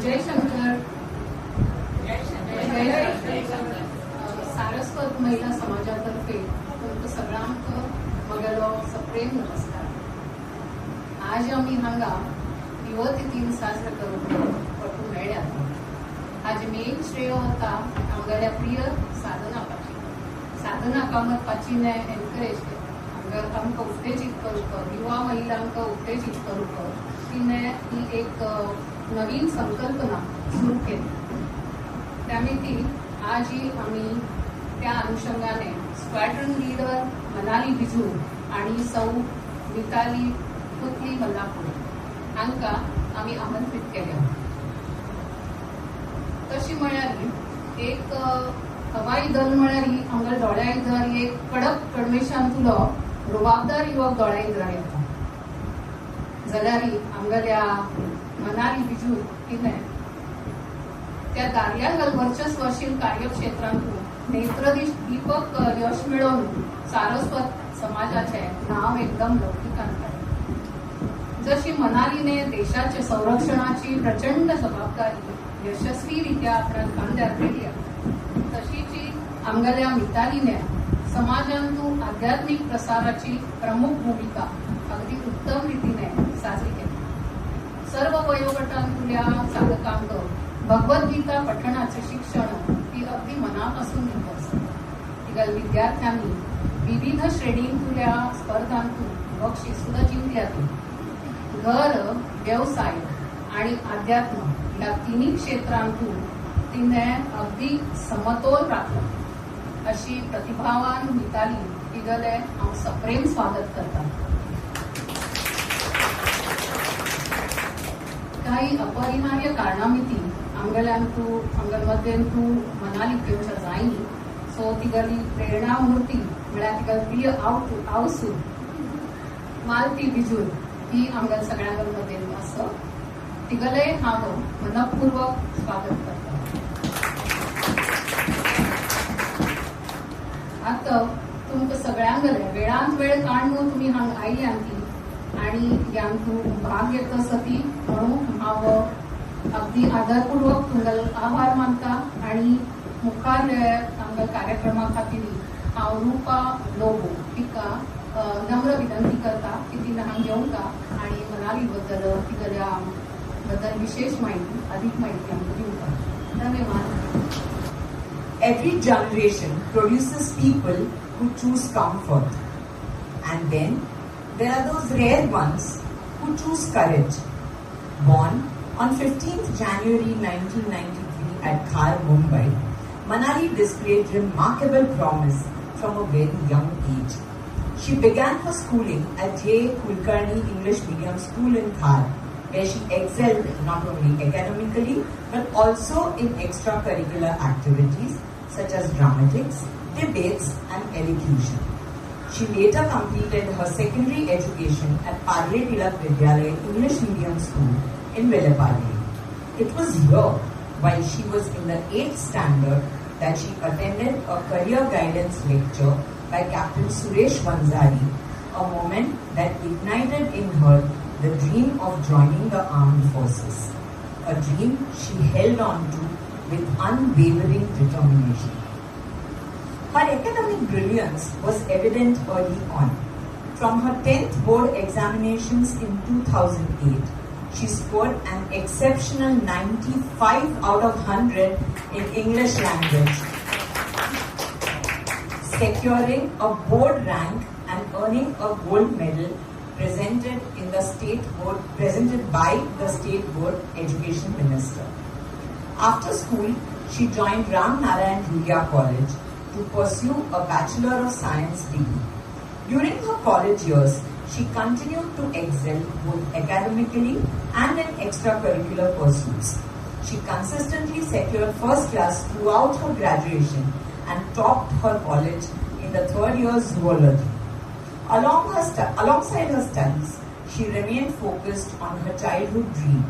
जय शंकर. सारस्वत महिला समाजातर्फे तुमचं सगळ्यांक मगलो सप्रेम नमस्कार. आज आम्ही हांगा युवती दिन साजरा करून पटून मेळ्यात. आज मेन श्रेय होता आमगेल्या प्रिय साधनापाची. साधना कामतपाची ने एनकरेज केला, आमकां उत्तेजित करूक, युवा महिलांक उत्तेजित करूक तिने ही एक नवीन संकल्पना सुरू केली. त्यानिमित्त आज आम्ही त्या अनुषंगाने स्क्वॅड्रन लीडर मनाली बाजोर आणि सौ मिताली पुथली मल्लापूर हांकां आम्ही आमंत्रित केल्या. तशी म्हळ्यार एक हवाई दल म्हळ्यार आमच्या दोळ्यांत एक कडक कडमेशांतलो रुबाबदार युवक दोळ्यांत येता. जाल्यार आमगेल्या मनाली बाजोर तिने त्या दार्यागल वर्चस्वशील कार्यक्षेत्रांतून नेत्रदीपक यश मिळवून सारस्वत समाजाचे नाव एकदम लौकिकान काडलें. जशी मनालीने देशाच्या संरक्षणाची प्रचंड जबाबदारी यशस्वीरित्या आपणान खांद्यार केली, तशीच आमगेल्या मितालीने समाजांतून आध्यात्मिक प्रसाराची प्रमुख भूमिका अगदी उत्तम रीतीने साजरी केली. सर्व वयोगटांतल्या साधकांक भगवद्गीता पठणाचे शिक्षण ती अगदी मनापासून घेत असते. तिगल विद्यार्थ्यांनी विविध श्रेणींतल्या स्पर्धांतून बक्षीस सुद्धा जिंकल्यात. घर, व्यवसाय आणि अध्यात्म या तिन्ही क्षेत्रांतून तिने अगदी समतोल राखला. अशी प्रतिभावान मिताली तिगले हांव सप्रेम स्वागत करता. काही अपरिहार्य कारणामिती आमगेमध्येंतू मनाली घेवच्या जायनी, सो तिगली प्रेरणा मूर्ती म्हळ्यार तिगल प्रिय आवसू मालती बाजोर ही आमगेल सगळ्यांमध्ये आसा. तिगले हांव मनपूर्वक स्वागत करता. आता तुमकां सगळ्यांगले वेळांत वेळ काडून तुमी हांगा आयल्यांत आणि यांतून भाग घेता सती म्हणून हांव अगदी आदरपूर्वक तुमगेल आभार मानता. आणि मुखार आमच्या कार्यक्रमा खातीर हांव रूपा लोबो तिका नम्र विनंती करता की तिने हांगा येवंका आणि मनाली तिगल्या बद्दल विशेष माहिती अधिक माहिती आमकां दिवंका. धन्यवाद. Every generation produces people who choose comfort, and then there are those rare ones who choose courage. Born on 15th January 1993 at Khar, Mumbai, Manali displayed remarkable promise from a very young age. She began her schooling at J. Kulkarni English Medium School in Khar, where she excelled not only academically but also in extracurricular activities such as dramatics, debates and elocution. She later completed her secondary education at Parle Tilak Vidyalaya English Medium School in Velaparle. It was here, while she was in the 8th standard, that she attended a career guidance lecture by Captain Suresh Vanzari, a moment that ignited in her the dream of joining the armed forces, a dream she held on to with unwavering determination. Her academic brilliance was evident early on. From her 10th board examinations in 2008, she scored an exceptional 95 out of 100 in English language, securing a board rank and earning a gold medal presented by the state board education minister. After school, she joined Ram Narayan Julia College to pursue a Bachelor of Science degree. During her college years, she continued to excel both academically and in extracurricular pursuits. She consistently secured first class throughout her graduation and topped her college in the third year zoology. Alongside her studies, she remained focused on her childhood dream,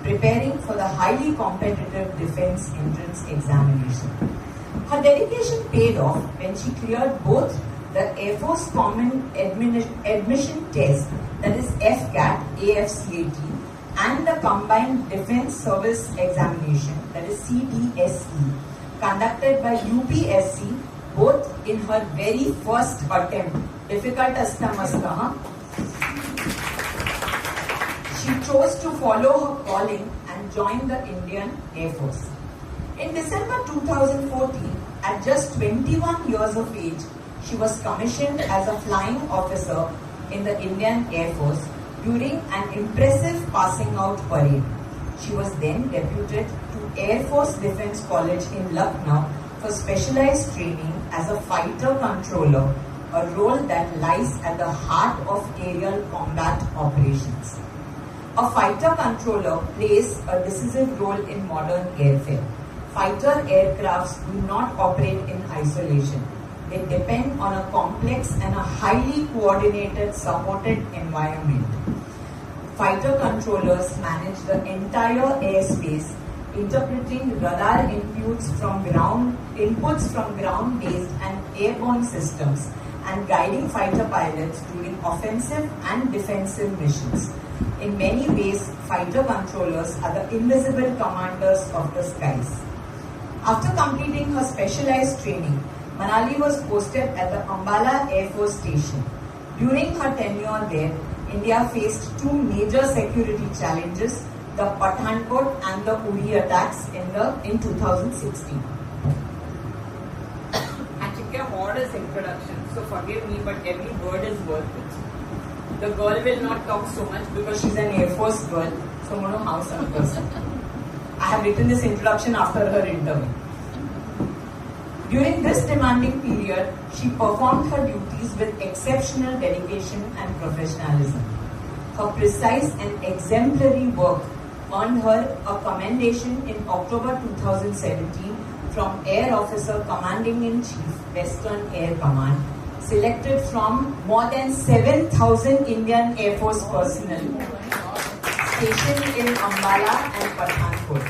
preparing for the highly competitive defense entrance examination. Her dedication paid off when she cleared both the Air Force Common Admission Test, that is FCAT, AFCAT, and the Combined Defence Service Examination, that is CDSE, conducted by UPSC, both in her very first attempt. Difficult astamastaha. She chose to follow her calling and join the Indian Air Force. In December 2014, at just 21 years of age, she was commissioned as a flying officer in the Indian Air Force during an impressive passing out parade. She was then deputed to Air Force Defence College in Lucknow for specialized training as a fighter controller, a role that lies at the heart of aerial combat operations. A fighter controller plays a decisive role in modern airfare. Fighter aircrafts do not operate in isolation. They depend on a complex and a highly coordinated supported environment. Fighter controllers manage the entire airspace, interpreting radar inputs from ground-based and airborne systems, and guiding fighter pilots during offensive and defensive missions. In many ways, fighter controllers are the invisible commanders of the skies. After completing her specialized training, Manali was posted at the Ambala Air Force Station. During her tenure there, India faced two major security challenges, the Pathankot and the Uri attacks in 2016. Actually, a modest introduction, so forgive me, but every word is worth it. The girl will not talk so much because she's an Air Force girl, so I'm going to house some person. I have written this introduction after her interview. During this demanding period, she performed her duties with exceptional dedication and professionalism. Her precise and exemplary work earned her a commendation in October 2017 from Air Officer Commanding-in-Chief, Western Air Command, selected from more than 7,000 Indian Air Force personnel stationed in Ambala and Pathankot.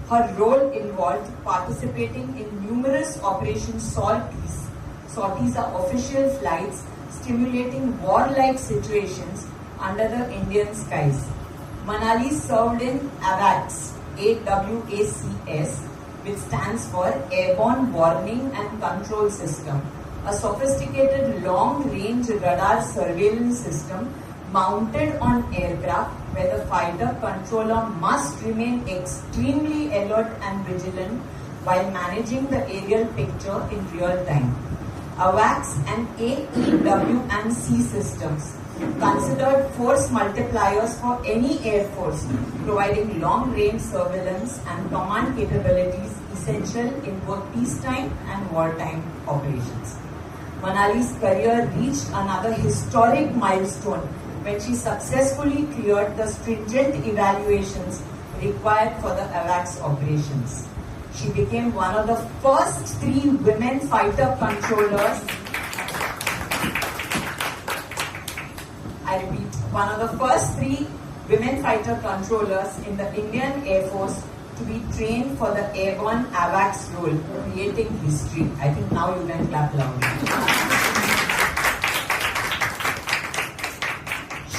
Her role involved participating in numerous Operation Sorties. Sorties are official flights stimulating warlike situations under the Indian skies. Manali served in AWACS, AWACS, which stands for Airborne Warning and Control System, a sophisticated long-range radar surveillance system mounted on aircraft where the fighter controller must remain extremely alert and vigilant while managing the aerial picture in real time. AWACS and AEW&C systems considered force multipliers for any air force, providing long-range surveillance and command capabilities essential in both peacetime and wartime operations. Manali's career reached another historic milestone when she successfully cleared the stringent evaluations required for the AWACS operations. She became one of the first 3 women fighter controllers. I repeat, one of the first 3 women fighter controllers in the Indian Air Force to be trained for the airborne AWACS role, creating history. I think now you can clap loudly.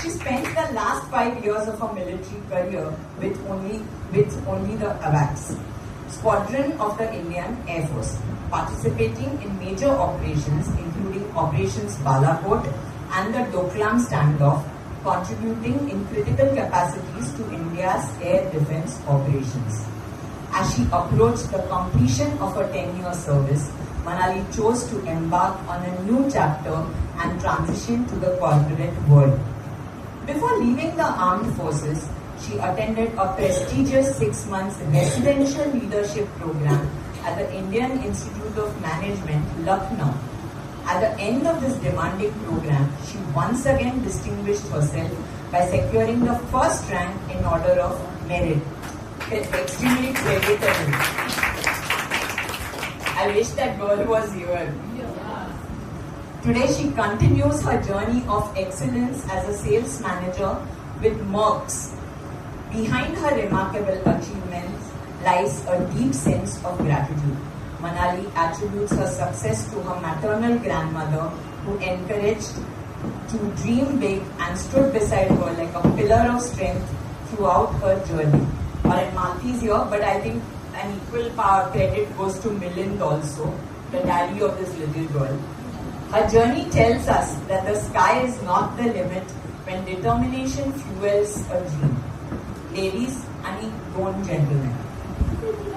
She spent the last 5 years of her military career with only the AWACS Squadron of the Indian Air Force, participating in major operations including Operations Balakot and the Doklam standoff, contributing in critical capacities to India's air defense operations. As she approached the completion of her 10-year service, Manali chose to embark on a new chapter and transition to the corporate world. Before leaving the armed forces, she attended a prestigious 6-month residential leadership program at the Indian Institute of Management, Lucknow. At the end of this demanding program, she once again distinguished herself by securing the first rank in order of merit. It's extremely creditable. I wish that girl was here. Today she continues her journey of excellence as a sales manager with Merck's. Behind her remarkable achievements lies a deep sense of gratitude. Manali attributes her success to her maternal grandmother, who encouraged to dream big and stood beside her like a pillar of strength throughout her journey. Or in Malti's here, but I think an equal power credit goes to Milind also, the daddy of this little girl. Her journey tells us that the sky is not the limit when determination fuels a dream. Ladies and gentlemen.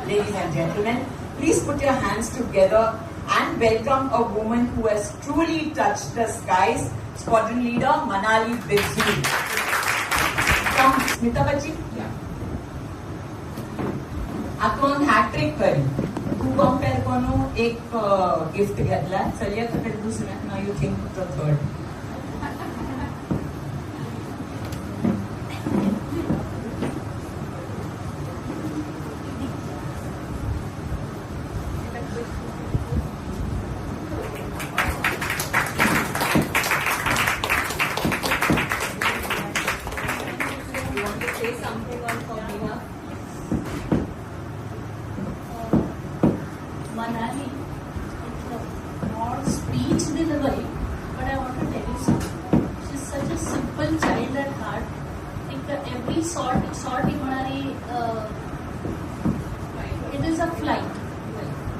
Ladies and gentlemen, please put your hands together and welcome a woman who has truly touched the skies, Squadron leader Manali Bajoor. From Smita Bachi? Yeah. आपण hat trick करी तू compare करून एक gift घेतला चल दुसऱ्या नाव you think the third Manali, not speech delivery, but I want to tell you something. She's such a simple child at heart. Like every sort Manali, it is a flight.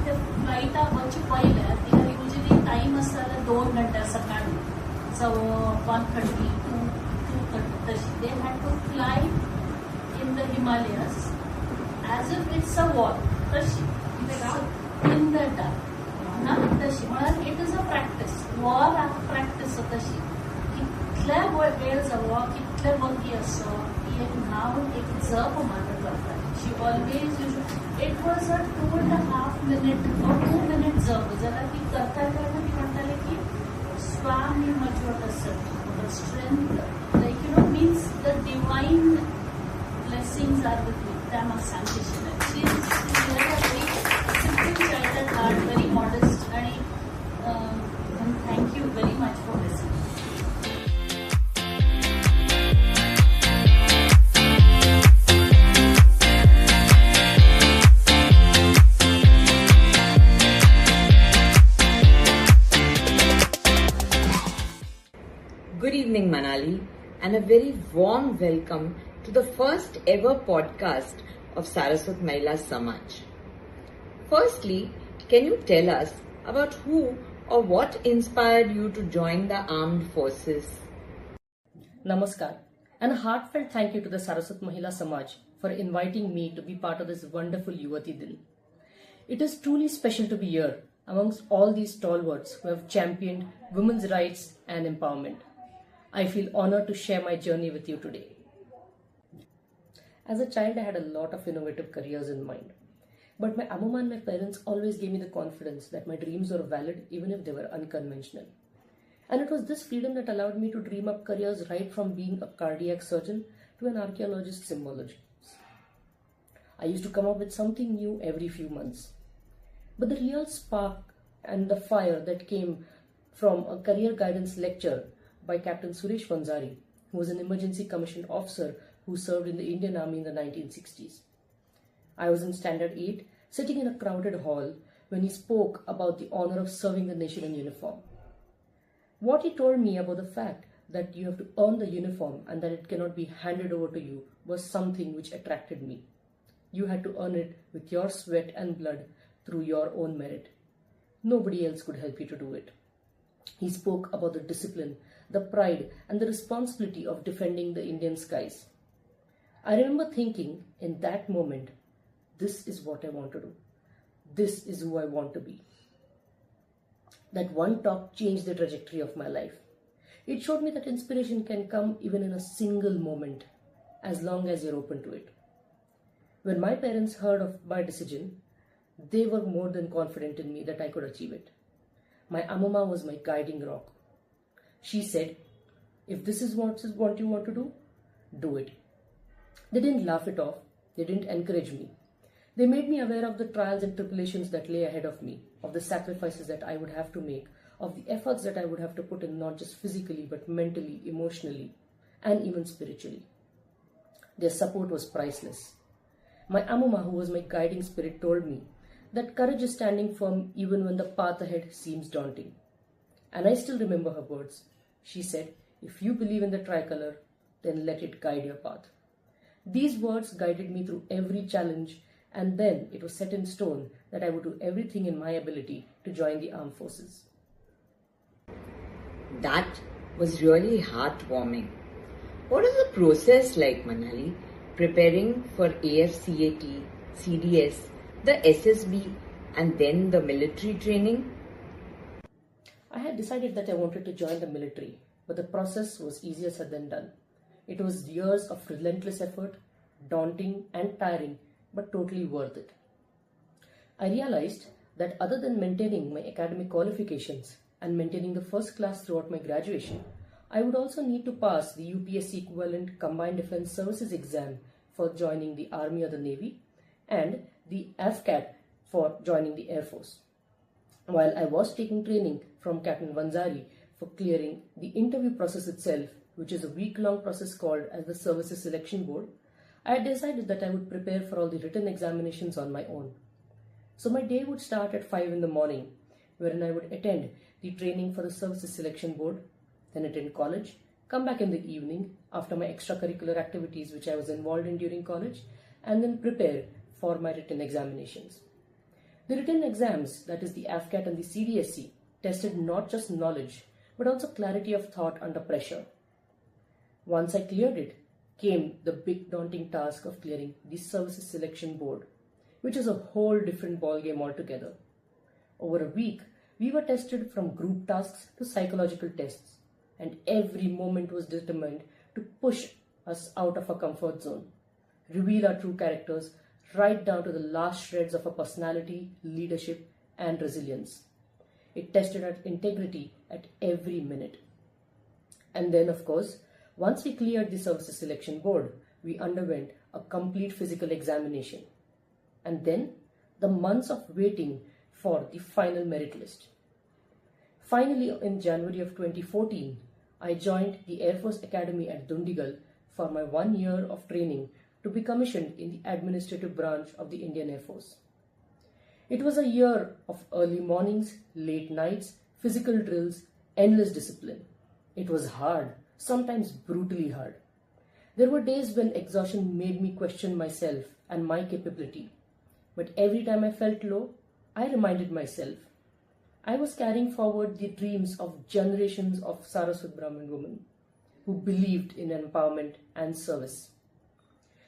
The flight वरची पॉईल आहे तिला usually time असताना 2 घंटे सकाळी 1:30 to 2:30 तशी they had to fly in the Himalayas as if it's a war. तशी in the dark ना तशी म्हणून it is a practice war practice तशी कितल्या वेळ जावो कितले वगी असो की एक नाव एक जप मानत करतात she always it was a 2.5 minute or 2 minute जप जाल्यार ती करता ती म्हणटाली की स्वामी मजवत असत the strength like you know means the divine blessings are with you. That must सांगते she is very simple child at heart, very modest, and thank you very much for listening. Good evening, Manali, and a very warm welcome to the first ever podcast of Saraswat Mahila Samaj. Firstly, can you tell us about who or what inspired you to join the armed forces? Namaskar, and a heartfelt thank you to the Saraswat Mahila Samaj for inviting me to be part of this wonderful Yuvati Din. It is truly special to be here amongst all these stalwarts who have championed women's rights and empowerment. I feel honored to share my journey with you today. As a child, I had a lot of innovative careers in mind. But my amma and my parents always gave me the confidence that my dreams were valid even if they were unconventional. And it was this freedom that allowed me to dream up careers right from being a cardiac surgeon to an archaeologist symbologist. I used to come up with something new every few months. But the real spark and the fire that came from a career guidance lecture by Captain Suresh Vanzari, who was an emergency commissioned officer who served in the Indian Army in the 1960s. I was in Standard 8, sitting in a crowded hall when he spoke about the honor of serving the nation in uniform. What he told me about the fact that you have to earn the uniform and that it cannot be handed over to you was something which attracted me. You had to earn it with your sweat and blood through your own merit. Nobody else could help you to do it. He spoke about the discipline, the pride, and the responsibility of defending the Indian skies. I remember thinking in that moment, this is what I want to do. This is who I want to be. That one talk changed the trajectory of my life. It showed me that inspiration can come even in a single moment, as long as you're open to it. When my parents heard of my decision, they were more than confident in me that I could achieve it. My amma was my guiding rock. She said, if this is what you want to do, do it. They didn't laugh it off. They didn't encourage me. They made me aware of the trials and tribulations that lay ahead of me, of the sacrifices that I would have to make, of the efforts that I would have to put in not just physically but mentally, emotionally, and even spiritually. Their support was priceless. My amma, who was my guiding spirit, told me that courage is standing firm even when the path ahead seems daunting. And I still remember her words. She said, if you believe in the tricolor, then let it guide your path. These words guided me through every challenge, and then it was set in stone that I would do everything in my ability to join the armed forces. That was really heartwarming. What is the process like, Manali, preparing for AFCAT, CDS, the SSB, and then the military training? I had decided that I wanted to join the military, but the process was easier said than done. It was years of relentless effort, daunting and tiring, but totally worth it. I realized that other than maintaining my academic qualifications and maintaining the first class throughout my graduation, I would also need to pass the UPSC equivalent Combined Defence Services exam for joining the Army or the Navy and the AFCAT for joining the Air Force. While I was taking training from Captain Vanzari for clearing the interview process itself, which is a week-long process called as the Services Selection Board, I had decided that I would prepare for all the written examinations on my own. So my day would start at 5 in the morning, wherein I would attend the training for the Services Selection Board, then attend college, come back in the evening after my extracurricular activities which I was involved in during college, and then prepare for my written examinations. The written exams, that is the AFCAT and the CDSC, tested not just knowledge but also clarity of thought under pressure. Once I cleared it, came the big daunting task of clearing the Services Selection Board, which is a whole different ballgame altogether. Over a week, we were tested from group tasks to psychological tests, and every moment was determined to push us out of our comfort zone, reveal our true characters, right down to the last shreds of our personality, leadership, and resilience. It tested our integrity at every minute. And then, of course, once we cleared the Services Selection Board, we underwent a complete physical examination. And then, the months of waiting for the final merit list. Finally, in January of 2014, I joined the Air Force Academy at Dundigal for my 1 year of training to be commissioned in the administrative branch of the Indian Air Force. It was a year of early mornings, late nights, physical drills, endless discipline. It was hard, sometimes brutally hard. There were days when exhaustion made me question myself and my capability. But every time I felt low, I reminded myself, I was carrying forward the dreams of generations of Saraswat Brahmin women who believed in empowerment and service.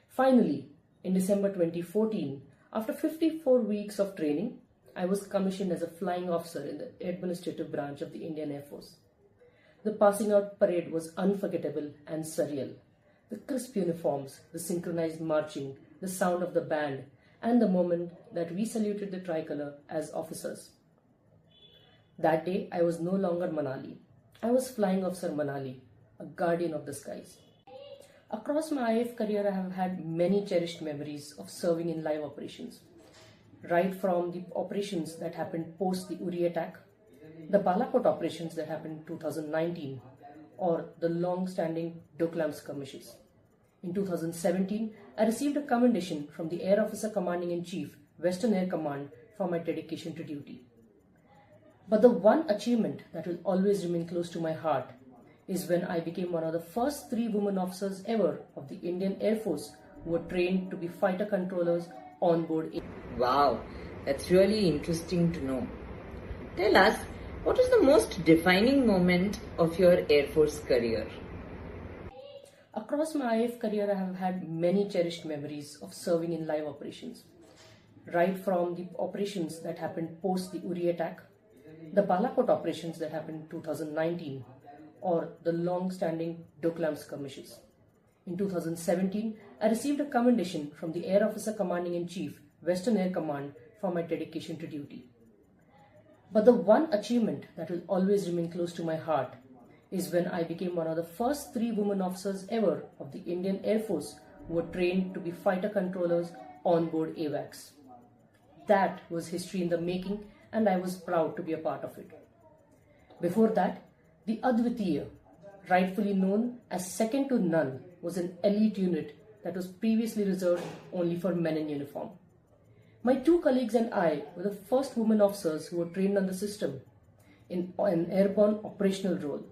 Finally, in December 2014, after 54 weeks of training, I was commissioned as a flying officer in the administrative branch of the Indian Air Force. The passing out parade was unforgettable and surreal. The crisp uniforms, the synchronized marching, the sound of the band, and the moment that we saluted the tricolour as officers. That day, I was no longer Manali. I was Flying Officer Manali, a guardian of the skies. Across my IF career, I have had many cherished memories of serving in live operations. Right from the operations that happened post the Uri attack, the Balakot operations that happened in 2019, or the long-standing Doklam skirmishes. In 2017, I received a commendation from the Air Officer Commanding-in-Chief, Western Air Command, for my dedication to duty. But the one achievement that will always remain close to my heart is when I became one of the first 3 women officers ever of the Indian Air Force who were trained to be fighter controllers on board. Wow, that's really interesting to know. Tell us, what is the most defining moment of your Air Force career? Across my IF career, I have had many cherished memories of serving in live operations. Right from the operations that happened post the Uri attack, the Balakot operations that happened in 2019, or the long-standing Doklam skirmishes. In 2017, I received a commendation from the Air Officer Commanding-in-Chief, Western Air Command, for my dedication to duty. But the one achievement that will always remain close to my heart is when I became one of the first 3 women officers ever of the Indian Air Force who were trained to be fighter controllers on board AWACS. That was history in the making, and I was proud to be a part of it. Before that, the Advitiya, rightfully known as second to none, was an elite unit that was previously reserved only for men in uniform. My 2 colleagues and I were the first women officers who were trained on the system in an airborne operational role.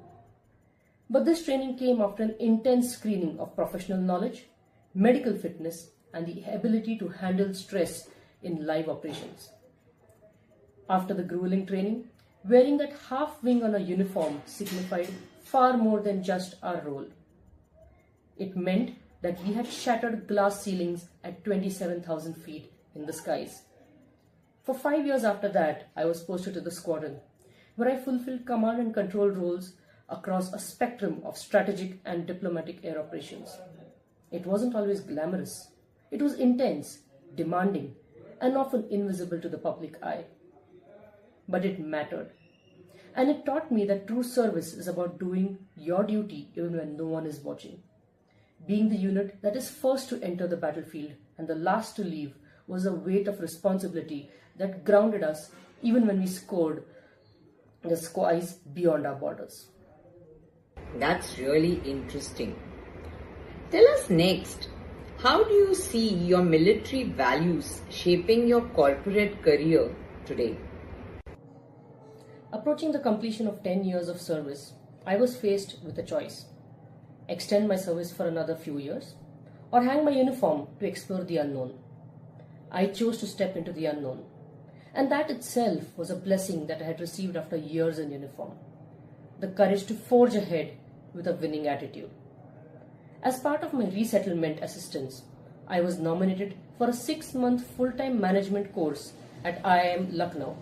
But this training came after an intense screening of professional knowledge, medical fitness, and the ability to handle stress in live operations. After the grueling training, wearing that half wing on a uniform signified far more than just our role. It meant that we had shattered glass ceilings at 27,000 feet in the skies. For 5 years after that, I was posted to the Squadron, where I fulfilled command and control roles across a spectrum of strategic and diplomatic air operations. It wasn't always glamorous. It was intense, demanding, and often invisible to the public eye. But it mattered. And it taught me that true service is about doing your duty even when no one is watching. Being the unit that is first to enter the battlefield and the last to leave was a weight of responsibility that grounded us even when we scored the skies beyond our borders. That's really interesting. Tell us next, how do you see your military values shaping your corporate career today? Approaching the completion of 10 years of service, I was faced with a choice: extend my service for another few years or hang my uniform to explore the unknown. I chose to step into the unknown, and that itself was a blessing that I had received after years in uniform. The courage to forge ahead with a winning attitude. As part of my resettlement assistance, I was nominated for a 6-month full-time management course at IIM Lucknow.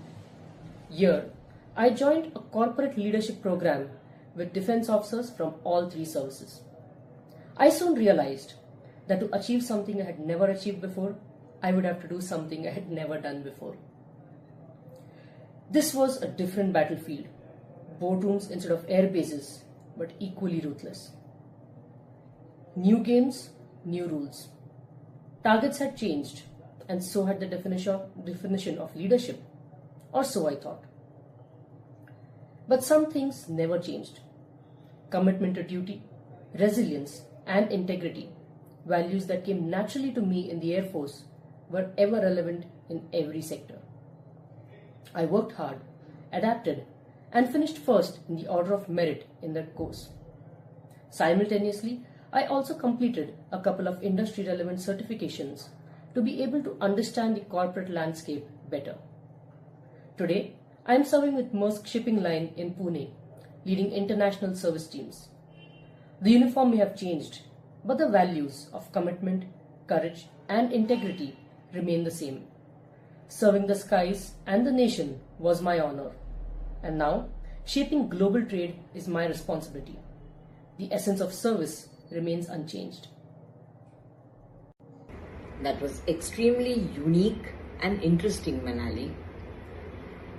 Here, I joined a corporate leadership program with defense officers from all 3 services. I soon realized that to achieve something I had never achieved before, I would have to do something I had never done before. This was a different battlefield, boardrooms instead of air bases, but equally ruthless. New games, new rules. Targets had changed, and so had the definition of leadership, or so I thought. But some things never changed. Commitment to duty, resilience, and integrity, values that came naturally to me in the Air Force, were ever relevant in every sector. I worked hard, adapted, and finished first in the order of merit in that course. Simultaneously, I also completed a couple of industry-relevant certifications to be able to understand the corporate landscape better. Today, I am serving with Maersk Shipping Line in Pune, leading international service teams. The uniform may have changed, but the values of commitment, courage, and integrity remain the same. Serving the skies and the nation was my honor, and now shaping global trade is my responsibility. The essence of service remains unchanged. That was extremely unique and interesting, Manali.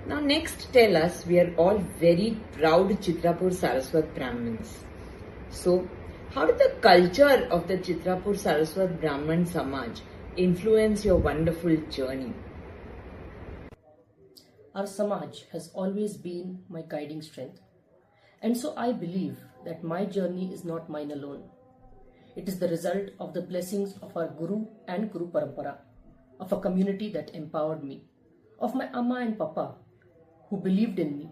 Now next tell us, we are all very proud Chitrapur Saraswat Brahmins. So, how did the culture of the Chitrapur Saraswat Brahman Samaj influence your wonderful journey? Our Samaj has always been my guiding strength. And so I believe that my journey is not mine alone. It is the result of the blessings of our Guru and Guru Parampara, of a community that empowered me, of my Amma and Papa who believed in me,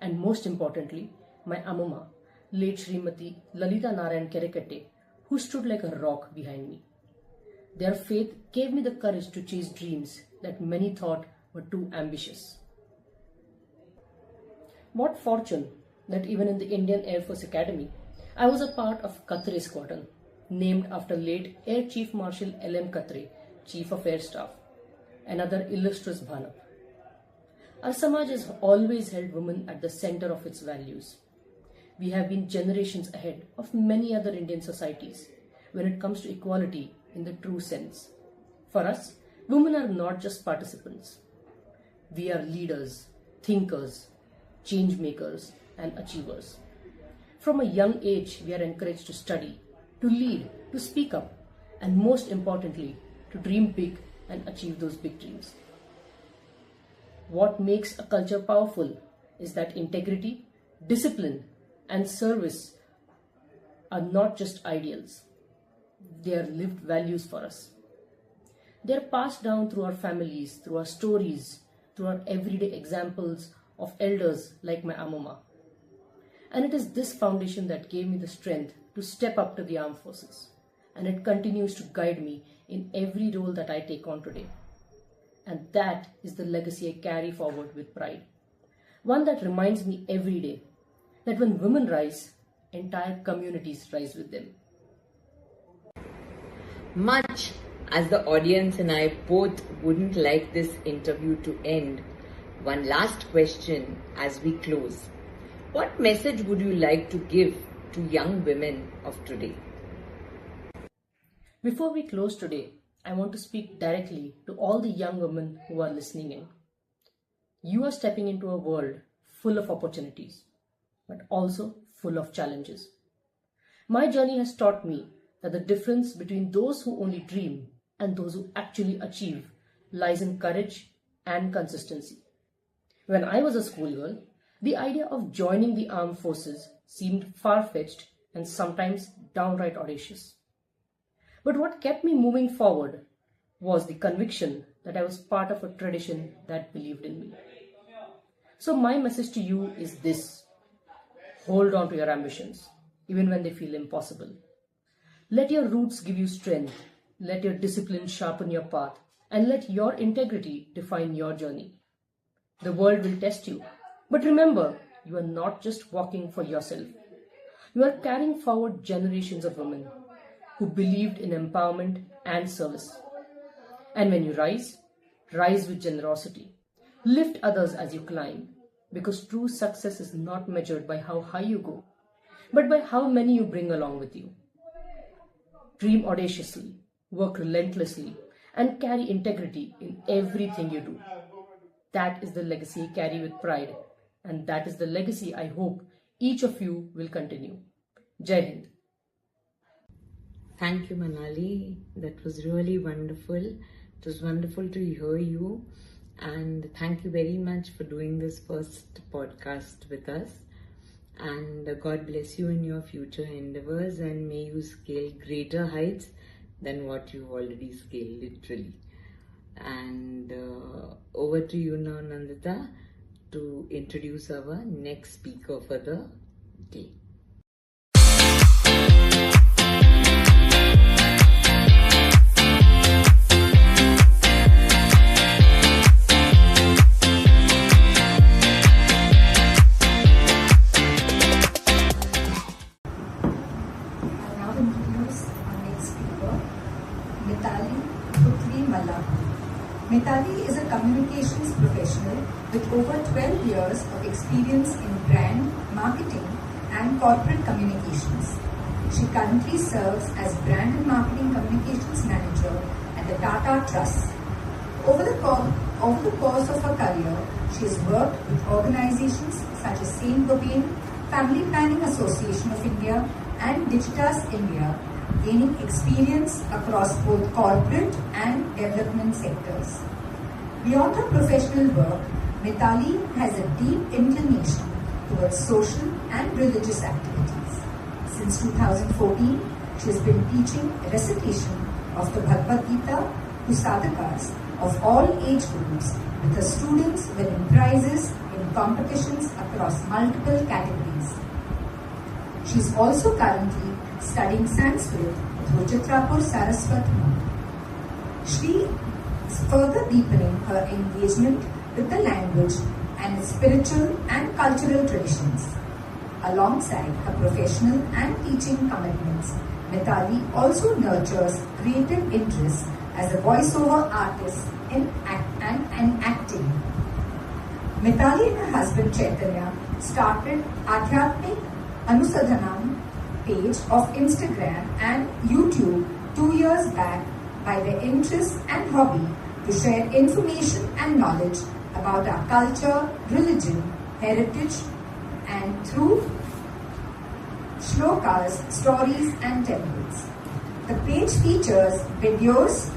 and most importantly, my Amama, late Srimati Lalita Narayan Kerekate, who stood like a rock behind me. Their faith gave me the courage to chase dreams that many thought were too ambitious. What fortune that even in the Indian Air Force Academy, I was a part of Katre Squadron, named after late Air Chief Marshal L.M. Katre, Chief of Air Staff, another illustrious Bhanap. Our Samaj has always held women at the center of its values. We have been generations ahead of many other Indian societies when it comes to equality in the true sense. For us, women are not just participants. We are leaders, thinkers, change makers, and achievers. From a young age, we are encouraged to study, to lead, to speak up, and most importantly, to dream big and achieve those big dreams. What makes a culture powerful is that integrity, discipline, and service are not just ideals. They are lived values for us. They are passed down through our families, through our stories, through our everyday examples of elders like my Amama. And it is this foundation that gave me the strength to step up to the armed forces and it continues to guide me in every role that I take on today. And that is the legacy I carry forward with pride. One that reminds me every day that when women rise, entire communities rise with them. Much as the audience and I both wouldn't like this interview to end, one last question as we close. What message would you like to give to young women of today? Before we close today, I want to speak directly to all the young women who are listening in. You are stepping into a world full of opportunities, but also full of challenges. My journey has taught me that the difference between those who only dream and those who actually achieve lies in courage and consistency. When I was a schoolgirl, the idea of joining the armed forces seemed far-fetched and sometimes downright audacious. But what kept me moving forward was the conviction that I was part of a tradition that believed in me. So my message to you is this: hold on to your ambitions, even when they feel impossible. Let your roots give you strength, let your discipline sharpen your path, and let your integrity define your journey. The world will test you, but remember, you are not just walking for yourself. You are carrying forward generations of women who believed in empowerment and service. And when you rise, rise with generosity. Lift others as you climb, because true success is not measured by how high you go, but by how many you bring along with you. Dream audaciously, work relentlessly, and carry integrity in everything you do. That is the legacy I carry with pride, and that is the legacy I hope each of you will continue. Jai Hind. Thank you, Manali. That was really wonderful. It was wonderful to hear you. And thank you very much for doing this first podcast with us. And God bless you in your future endeavors, and may you scale greater heights than what you've already scaled, literally. And over to you now, Nandita, to introduce our next speaker for the day. Mitali Puthli Mallapur. Mitali is a communications professional with over 12 years of experience in brand, marketing and corporate communications. She currently serves as Brand and Marketing Communications Manager at the Tata Trust. Over the course of her career, she has worked with organizations such as Saint-Gobain, Family Planning Association of India and Digitas India, gaining experience across both corporate and development sectors. Beyond her professional work, Mitali has a deep inclination towards social and religious activities. Since 2014, she has been teaching recitation of the Bhagavad Gita to sadhakas of all age groups, with her students winning prizes in competitions across multiple categories. She is also currently studying Sanskrit through Chitrapur Saraswat Mall. She is further deepening her engagement with the language and its spiritual and cultural traditions. Alongside her professional and teaching commitments, Mitali also nurtures creative interests as a voiceover artist and acting. Mitali and her husband Chaitanya started Adhyatmik Anusadhanam page of Instagram and YouTube 2 years back by their interest and hobby to share information and knowledge about our culture, religion, heritage, and through shlokas, stories and temples. The page features videos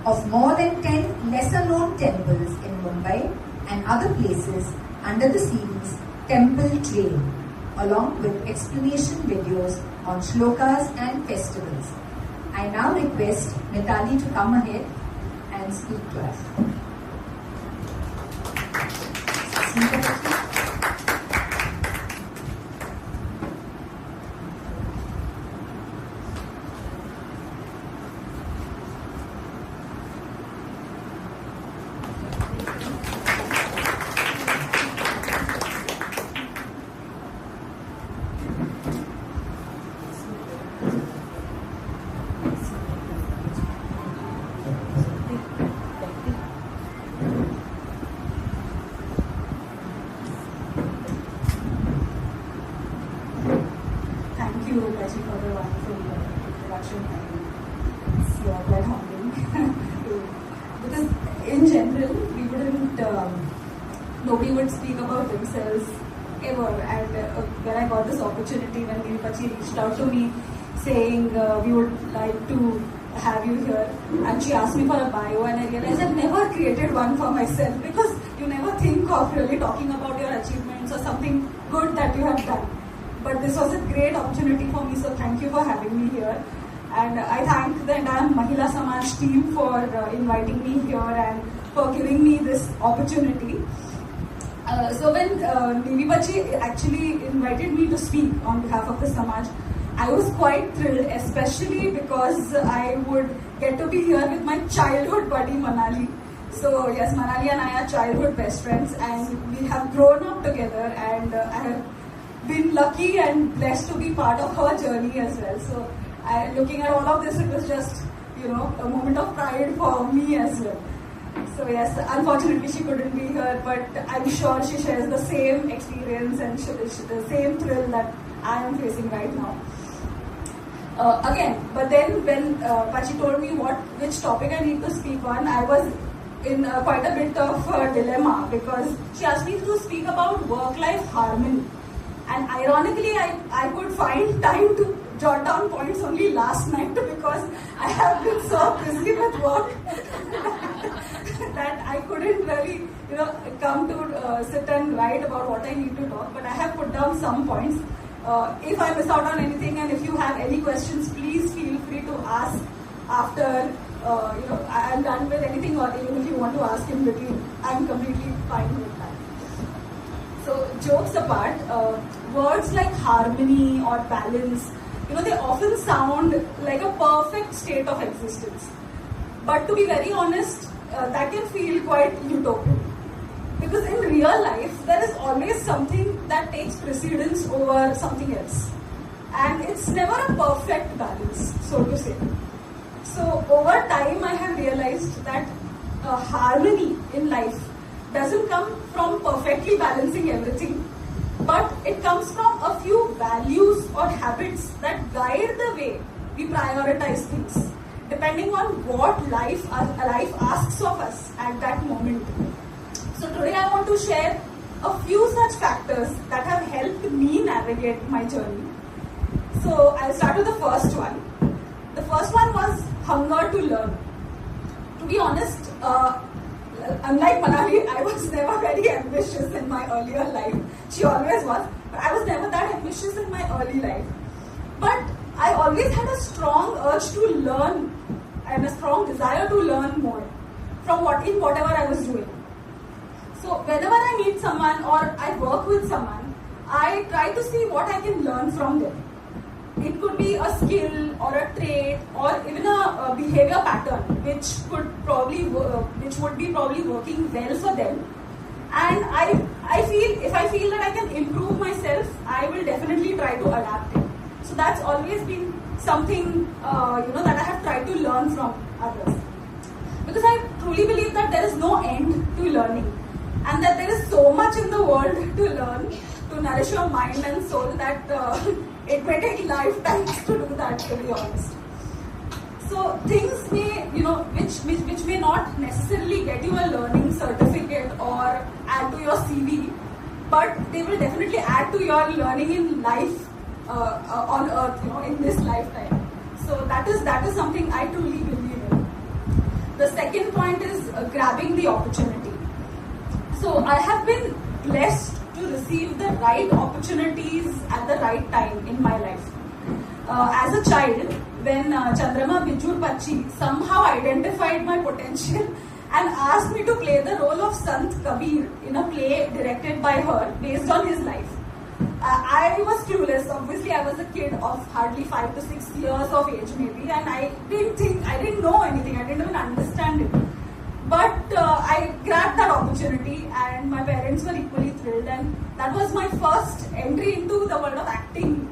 of more than 10 lesser known temples in Mumbai and other places under the series Temple Trail, along with explanation videos on shlokas and festivals. I now request Mitali to come ahead and speak to us. for the wonderful introduction. It's quite humbling. Because in general, we wouldn't, nobody would speak about themselves ever. And when I got this opportunity, when Yuvati reached out to me saying we would like to have you here, and she asked me for a bio, and I realized I've never created one for myself, because you never think of really talking about your achievements or something good that you have done. But this was a great opportunity for me, so thank you for having me here. And I thank the entire Mahila Samaj team for inviting me here and for giving me this opportunity. So when Yuvati actually invited me to speak on behalf of the Samaj, I was quite thrilled, especially because I would get to be here with my childhood buddy Manali. So yes, Manali and I are childhood best friends, and we have grown up together, and I have been lucky and blessed to be part of her journey as well. So looking at all of this, it was just, a moment of pride for me as well. So yes, unfortunately she couldn't be here, but I'm sure she shares the same experience and the same thrill that I am facing right now. But then when Pachi told me which topic I need to speak on, I was in quite a bit of a dilemma, because she asked me to speak about work-life harmony. And ironically, I could find time to jot down points only last night, because I have been so busy with work that I couldn't really, come to sit and write about what I need to talk. But I have put down some points. If I miss out on anything, and if you have any questions, please feel free to ask after I'm done with anything, or even if you want to ask in between, I'm completely fine with that. So jokes apart, words like harmony or balance, they often sound like a perfect state of existence. But to be very honest, that can feel quite utopian. Because in real life, there is always something that takes precedence over something else. And it's never a perfect balance, so to say. So over time, I have realized that harmony in life doesn't come from perfectly balancing everything, but it comes from a few values or habits that guide the way we prioritize things, depending on what life asks of us at that moment. So today I want to share a few such factors that have helped me navigate my journey. So I'll start with the first one. The first one was hunger to learn. To be honest, unlike Manali, I was never very ambitious in my earlier life. She always was, but I was never that ambitious in my early life. But I always had a strong urge to learn and a strong desire to learn more from whatever I was doing. So whenever I meet someone or I work with someone, I try to see what I can learn from them. It could be a skill or a trait or even a behavior pattern which would be probably working well for them. And if I feel that I can improve myself, I will definitely try to adapt it. So that's always been something that I have tried to learn from others. Because I truly believe that there is no end to learning, and that there is so much in the world to learn to nourish your mind and soul that it may take lifetimes to do that, to be honest. So things may, which may not necessarily get you a learning certificate or add to your CV, but they will definitely add to your learning in life on earth, in this lifetime. So that is something I truly believe in. The second point is grabbing the opportunity. So I have been blessed to receive the right opportunities at the right time in my life. As a child, when Chandrama Bijur Pachi somehow identified my potential and asked me to play the role of Sant Kabir in a play directed by her based on his life, I was clueless. Obviously, I was a kid of hardly 5 to 6 years of age maybe, and I didn't know anything, I didn't even understand it. But I grabbed that opportunity, and my parents were equally thrilled, and that was my first entry into the world of acting.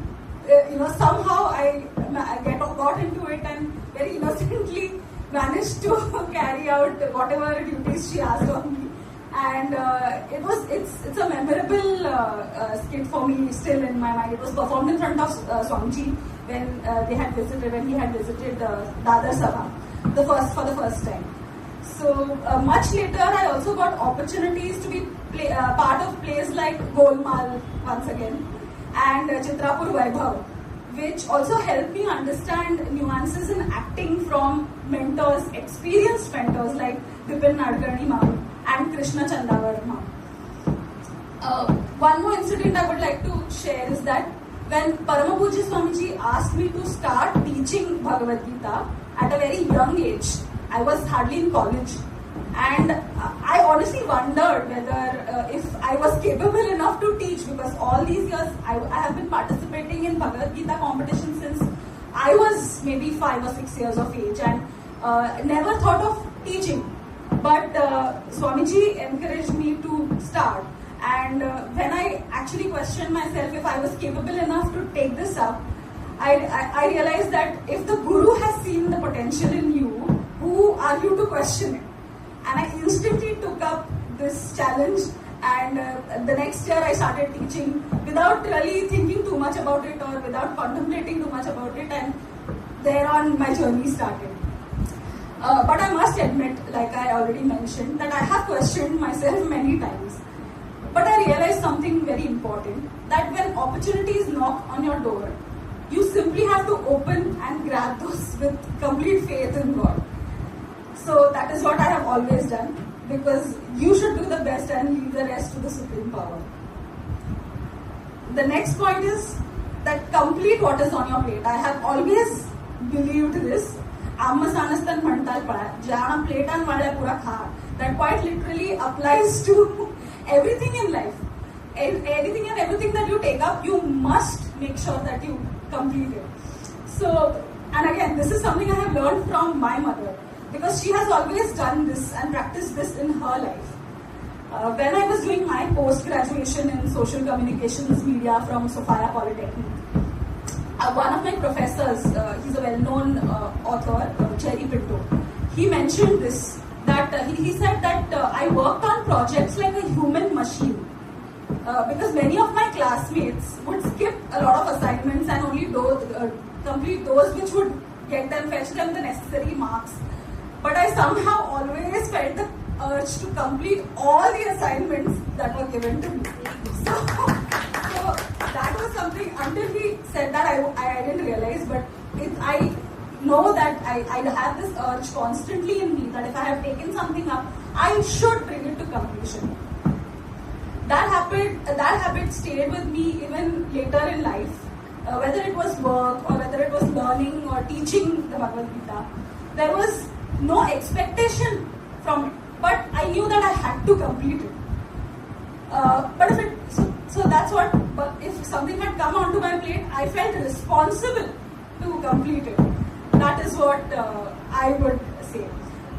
Somehow I got into it and very innocently managed to carry out whatever duties she asked of me. And it's a memorable skit for me still in my mind. It was performed in front of Swamiji when when he had visited Dadar Sabha for the first time. So much later, I also got opportunities to be part of plays like Golmaal once again and Chitrapur Vaibhav, which also helped me understand nuances in acting from mentors, experienced mentors like Vipin Nadkarni ma'am and Krishna Chandawar ma'am. One more incident I would like to share is that when Paramapuja Swamiji asked me to start teaching Bhagavad Gita at a very young age, I was hardly in college, and I honestly wondered whether if I was capable enough to teach, because all these years I have been participating in Bhagavad Gita competition since I was maybe 5 or 6 years of age, and never thought of teaching. But Swamiji encouraged me to start, and when I actually questioned myself if I was capable enough to take this up, I realized that if the Guru has seen the potential in you, who are you to question it? And I instantly took up this challenge, and the next year I started teaching without really thinking too much about it or without contemplating too much about it, and thereon my journey started. But I must admit, like I already mentioned, that I have questioned myself many times. But I realized something very important, that when opportunities knock on your door, you simply have to open and grab those with complete faith in God. So that is what I have always done, because you should do the best and leave the rest to the Supreme Power. The next point is that complete what is on your plate. I have always believed this. Amma sanastan mantal pada, jana platan vada pura kha. That quite literally applies to everything in life. Anything and everything that you take up, you must make sure that you complete it. So, and again, this is something I have learned from my mother, because she has always done this and practiced this in her life. When I was doing my post-graduation in social communications media from Sophia Polytechnic, one of my professors, he's a well-known author, Cherry Pinto, he mentioned this, that he said that I worked on projects like a human machine. Because many of my classmates would skip a lot of assignments and only complete those which would fetch them the necessary marks. But I somehow always felt the urge to complete all the assignments that were given to me. So that was something, until he said that I didn't realize, but I know that I have this urge constantly in me, that if I have taken something up, I should bring it to completion. That habit stayed with me even later in life, whether it was work or whether it was learning or teaching the Bhagavad Gita. There was no expectation from it, but I knew that I had to complete it. So that's what. But if something had come onto my plate, I felt responsible to complete it. That is what I would say.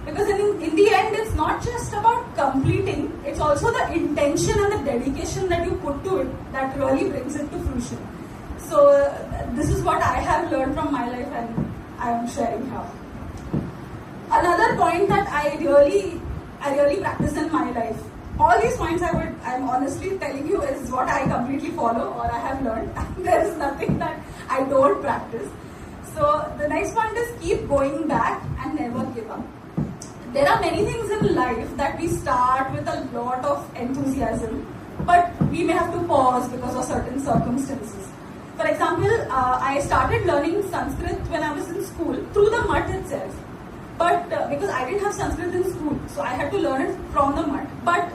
Because in the end, it's not just about completing, it's also the intention and the dedication that you put to it that really brings it to fruition. So this is what I have learned from my life, and I am sharing here. Another point that I really practice in my life. All these points I'm honestly telling you is what I completely follow or I have learned. There is nothing that I don't practice. So the next point is keep going back and never give up. There are many things in life that we start with a lot of enthusiasm, but we may have to pause because of certain circumstances. For example, I started learning Sanskrit when I was in school through the mutt itself. But because I didn't have Sanskrit in school, so I had to learn it from the mutt. But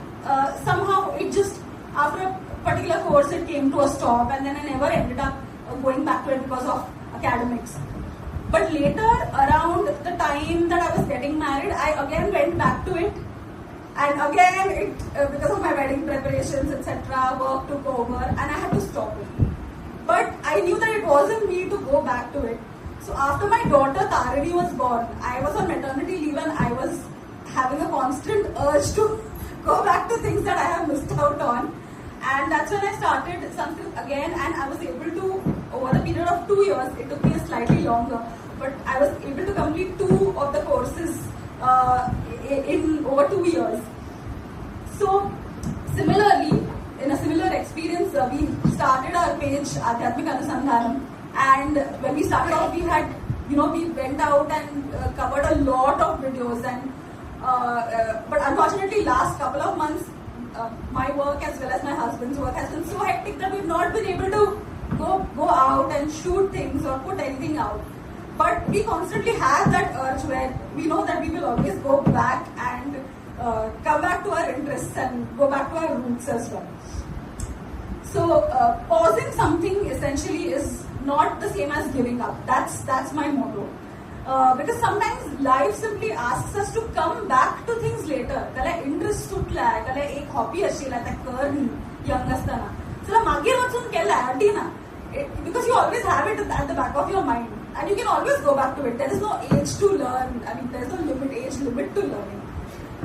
somehow it just, after a particular course, it came to a stop, and then I never ended up going back to it because of academics. But later, around the time that I was getting married, I again went back to it. And again, because of my wedding preparations, etc., work took over, and I had to stop it. But I knew that it wasn't me to go back to it. So after my daughter Tarani was born, I was on maternity leave, and I was having a constant urge to go back to things that I have missed out on. And that's when I started Sanskrit again, and I was able to, over the period of 2 years, it took me slightly longer, but I was able to complete 2 of the courses in over 2 years. So similarly, in a similar experience, we started our page Adhyatmik Anusandhanam, And when we started off, we had, we went out and covered a lot of videos. And but unfortunately, last couple of months, my work as well as my husband's work has been so hectic that we've not been able to go out and shoot things or put anything out. But we constantly have that urge where we know that we will always go back and come back to our interests and go back to our roots as well. So pausing something essentially is not the same as giving up. That's my motto. Because sometimes life simply asks us to come back to things later. Kala interest sutla, kala ek hobby ashila, ta karni young astana. So magir wachun kella adina. Because you always have it at the back of your mind, and you can always go back to it. There is no age to learn. I mean, there is no age limit to learning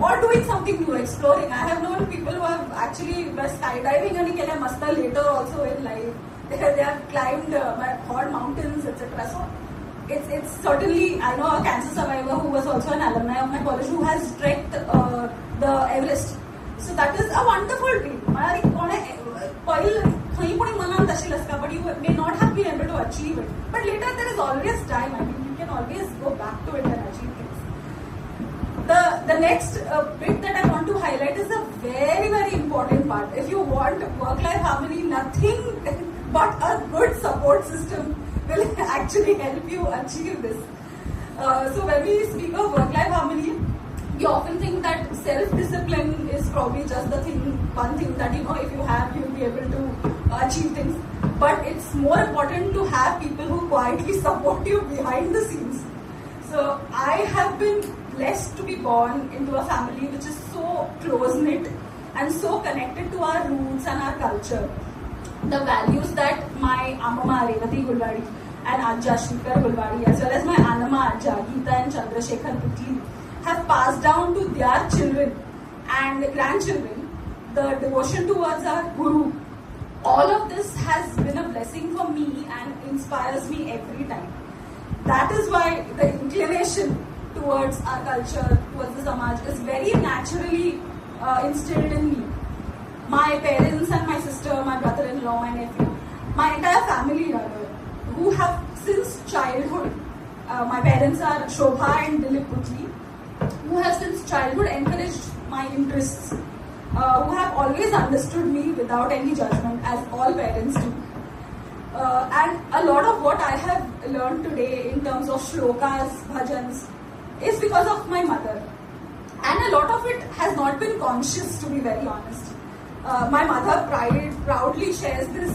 or doing something new, exploring. I have known people who have actually were skydiving and kella masta later also in life. They have climbed hard mountains, etc. So it's certainly, I know a cancer survivor who was also an alumni of my college who has trekked the Everest. So that is a wonderful dream. But you may not have been able to achieve it. But later there is always time. I mean, you can always go back to it and achieve things. The next bit that I want to highlight is a very, very important part. If you want work-life harmony, nothing but a good support system will actually help you achieve this. So when we speak of work-life harmony, we often think that self-discipline is probably just one thing that, if you have, you'll be able to achieve things. But it's more important to have people who quietly support you behind the scenes. So I have been blessed to be born into a family which is so close-knit and so connected to our roots and our culture. The values that my Amma Revati Gulwadi and Ajja Shikar Gulwadi, as well as my Annama Ajja, Geeta and Chandrasekhar Puthli, have passed down to their children and grandchildren, the devotion towards our Guru. All of this has been a blessing for me and inspires me every time. That is why the inclination towards our culture, towards the Samaj, is very naturally instilled in me. My parents and my sister, my brother-in-law, my nephew, my entire family rather, who have since childhood, my parents are Shobha and Dilip Puthli, who have since childhood encouraged my interests, who have always understood me without any judgment, as all parents do. And a lot of what I have learned today in terms of shlokas, bhajans, is because of my mother. And a lot of it has not been conscious, to be very honest. My mother proudly shares this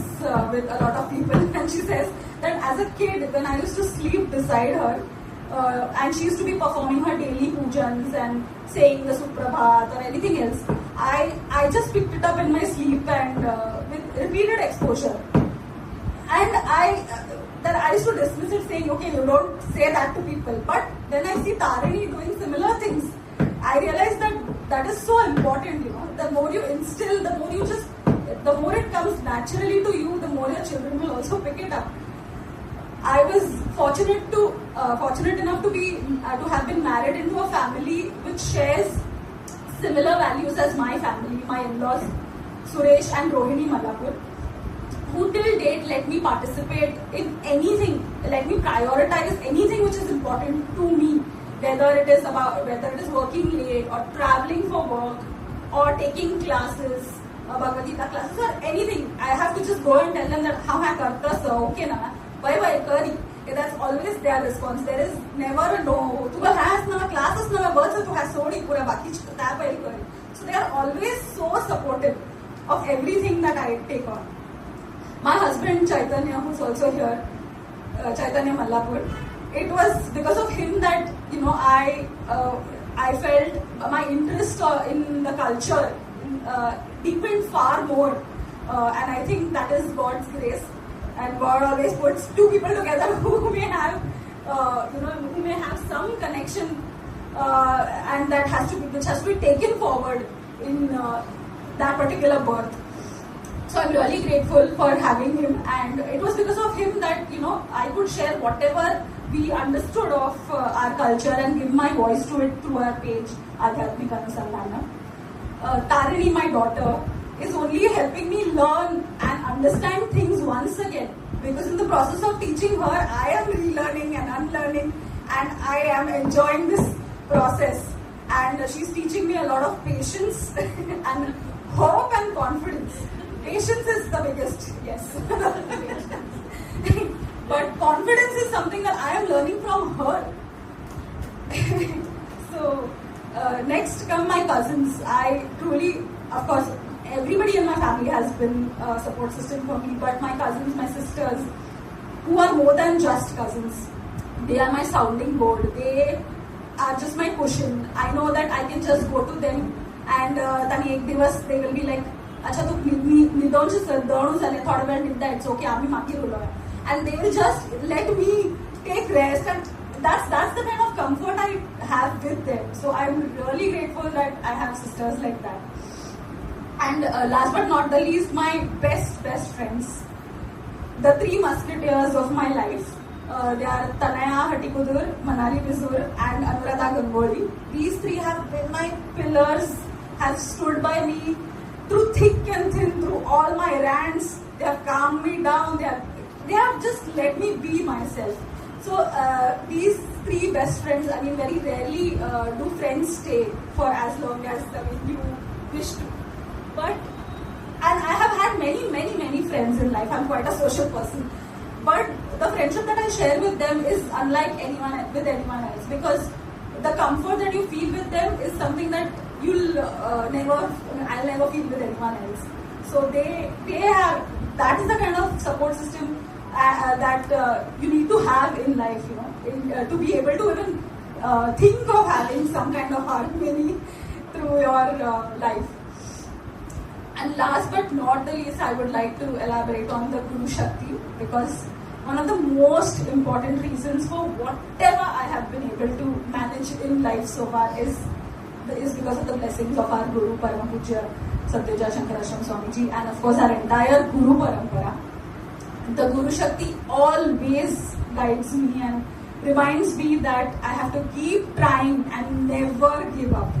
with a lot of people, and she says that as a kid, when I used to sleep beside her, and she used to be performing her daily pujans and saying the Suprabhat or anything else, I just picked it up in my sleep and with repeated exposure. And I used to dismiss it, saying, okay, you don't say that to people. But when I see Tarini doing similar things, I realize that is so important, The more you instill, the more it comes naturally to you, the more your children will also pick it up. I was fortunate enough to have been married into a family which shares similar values as my family, my in-laws, Suresh and Rohini Mallapur, who till date let me participate in anything, let me prioritize anything which is important to me, whether it is working late or traveling for work or taking classes, Bhagavad Gita classes or anything. I have to just go and tell them that how I karta sir, okay na, bye kari. That's always their response. There is never a no. Tu has na classes na words tu has sodi pura baki ta kari. So they are always so supportive of everything that I take on. My husband Chaitanya, who's also here, Chaitanya Mallapur, it was because of him that I felt my interest in the culture deepened far more, and I think that is God's grace. And God always puts two people together who may have, who may have some connection, and which has to be taken forward in that particular birth. So I'm really grateful for having him, and it was because of him that I could share whatever we understood of our culture and give my voice to it through our page, Adhyatmik Anusandhana. Tarini, my daughter, is only helping me learn and understand things once again because in the process of teaching her, I am relearning and unlearning, and I am enjoying this process. And she's teaching me a lot of patience and hope and confidence. Patience is the biggest, yes. But confidence is something that I am learning from her. So, next come my cousins. I truly, of course, everybody in my family has been a support system for me, but my cousins, my sisters, who are more than just cousins, they are my sounding board. They are just my cushion. I know that I can just go to them and tani ek divas they will be like, "Acha tu nidon se donu zale thoda वेळ निघता, it's okay, आम्ही मागे बोलूया." And they will just let me take rest, and that's the kind of comfort I have with them. So I'm really grateful that I have sisters like that. And last but not the least, my best friends, the three musketeers of my life. They are Tanaya Hatikudur, Manali Bajoor, and Anuradha Gangoli. These three have been my pillars, have stood by me through thick and thin, through all my rants. They have calmed me down. They have just let me be myself. So these three best friends, I mean, very rarely do friends stay for as long as you wish to. And I have had many friends in life. I'm quite a social person. But the friendship that I share with them is unlike anyone else, because the comfort that you feel with them is something that I'll never feel with anyone else. So that is the kind of support system that you need to have in life, to be able to even think of having some kind of harmony through your life. And last but not the least, I would like to elaborate on the Guru Shakti, because one of the most important reasons for whatever I have been able to manage in life so far is because of the blessings of our Guru Param Pujya Satyaja Shankarashram Swamiji, and of course our entire Guru Parampara. The Guru Shakti always guides me and reminds me that I have to keep trying and never give up.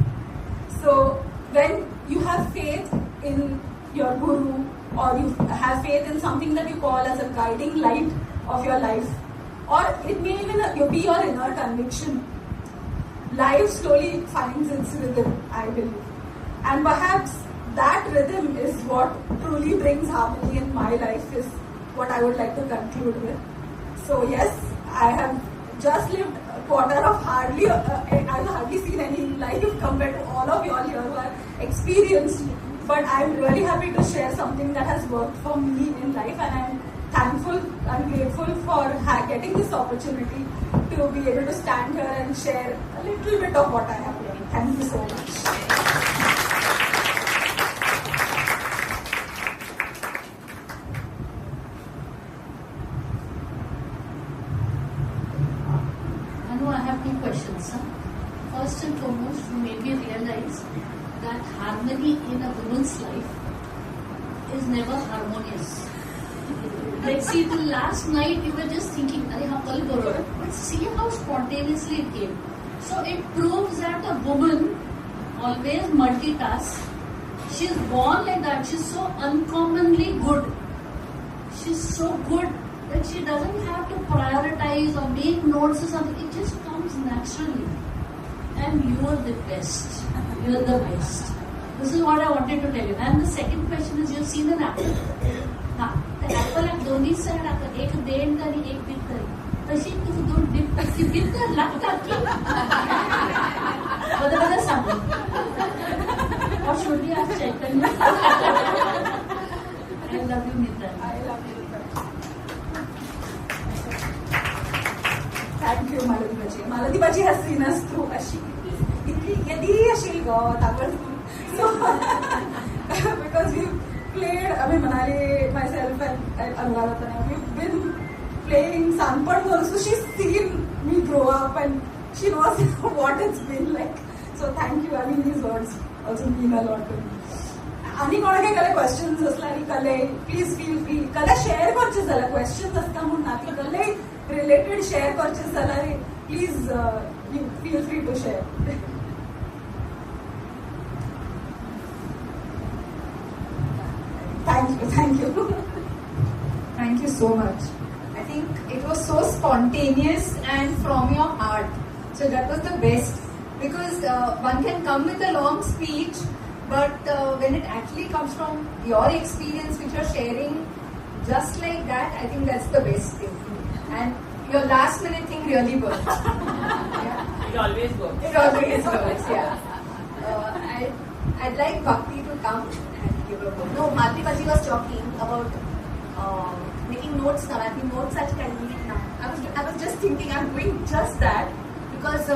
So when you have faith in your Guru, or you have faith in something that you call as a guiding light of your life, or it may even be your inner conviction, life slowly finds its rhythm, I believe. And perhaps that rhythm is what truly brings harmony in my life, is what I would like to conclude with. So yes, I have just lived a quarter of I've hardly seen any life compared to all of you all here who are experienced. But I'm really happy to share something that has worked for me in life, and I'm thankful and grateful for getting this opportunity to be able to stand here and share a little bit of what I have learned. Thank you so much. I have two questions. First and foremost, you made me realize that harmony in a woman's life is never harmonious. Like, see, till last night you were just thinking, but see how spontaneously it came. So it proves that a woman always multitasks. She's born like that. She's so uncommonly good. She's so good that she doesn't have to prioritize or make notes or something. It just comes naturally. And you are the best. You are the best. This is what I wanted to tell you. And the second question is, you've seen an apple. The apple at दोन्ही side आता, एक देण करी, एक dip करी. तशी तू दोन dip करती, dip कर लागतात की. बदल सांगू. और शेवटी आज चैतन्य. I love you, Mitali. I love you. Thank you, Malati. Malati has seen us through Ashi. Because we've played, Manali, myself and Anuradha, we've been playing Sanpad also. She's seen me grow up and she knows what it's been like. So thank you. These words also mean a lot to me. Any questions? Please feel free. Share questions. Related share purchase. Please feel free to share. Thank you. Thank you so much. I think it was so spontaneous and from your heart. So that was the best. Because one can come with a long speech, but when it actually comes from your experience which you're sharing, just like that, I think that's the best thing. And your last minute thing really worked. Yeah. It always works. It always works, yeah. I'd like Bhakti to come and give a word. No, Malti Baji was talking about making notes now. I think notes are convenient now. I was just thinking I'm doing just that because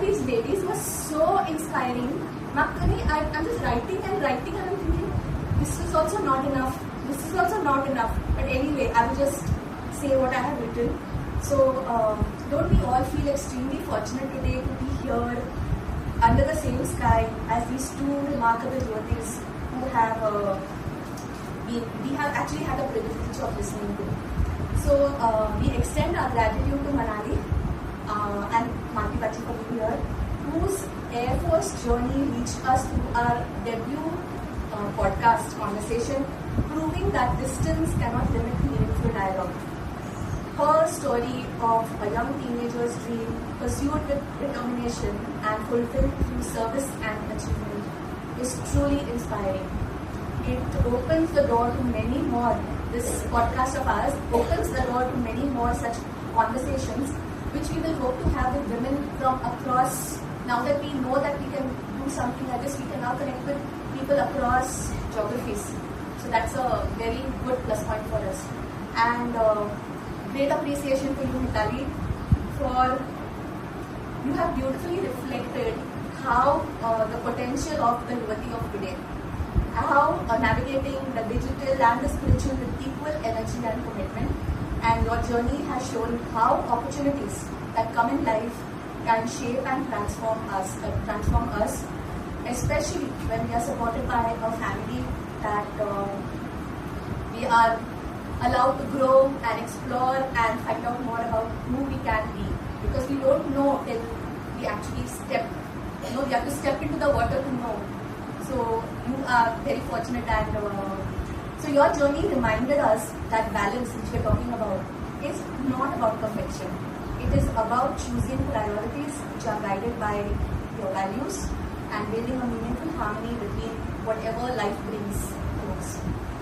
these ladies were so inspiring. I'm just writing and I'm thinking this is also not enough. This is also not enough. But anyway, I will just say what I have written. So don't we all feel extremely fortunate today to be here under the same sky as these two remarkable devotees who have we have actually had the privilege of listening to. So we extend our gratitude to Manali and Malti Baji for being here, whose Air Force journey reached us through our debut podcast conversation, proving that distance cannot limit meaningful dialogue. Her story of a young teenager's dream pursued with determination and fulfilled through service and achievement is truly inspiring. It opens the door to many more. This podcast of ours opens the door to many more such conversations, which we will hope to have with women from across. Now that we know that we can do something like this, we can now connect with people across geographies. So that's a very good plus point for us. And great appreciation to you, Mitali, for you have beautifully reflected how the potential of the Yuvati of today, how navigating the digital and the spiritual with equal energy and commitment. And your journey has shown how opportunities that come in life can shape and transform us, especially when we are supported by a family that we are allowed to grow and explore and find out more about who we can be. Because we don't know till we actually step, we have to step into the water to know. So you are very fortunate, and so your journey reminded us that balance which we are talking about is not about perfection. It is about choosing priorities which are guided by your values and building a meaningful harmony between whatever life brings to us.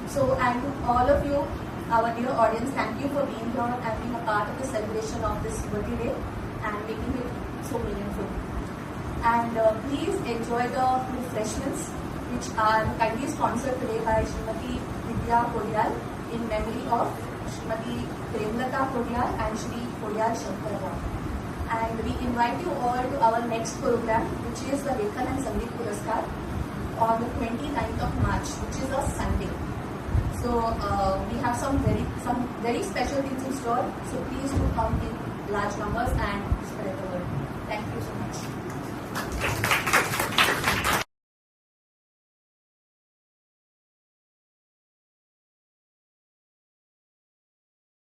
So, and to all of you, our dear audience, thank you for being here and being a part of the celebration of this Yuvati Day and making it so meaningful. And please enjoy the refreshments which are kindly sponsored today by Srimati Vidya Kodyal in memory of Srimati Premlata Kodyal and Shri Kodyal Shankar. And we invite you all to our next program, which is the Lekhan and Sangeet Puraskar on the 29th of March, which is a Sunday. So we have some very special things in store. So please do come in large numbers and spread the word. Thank you so much.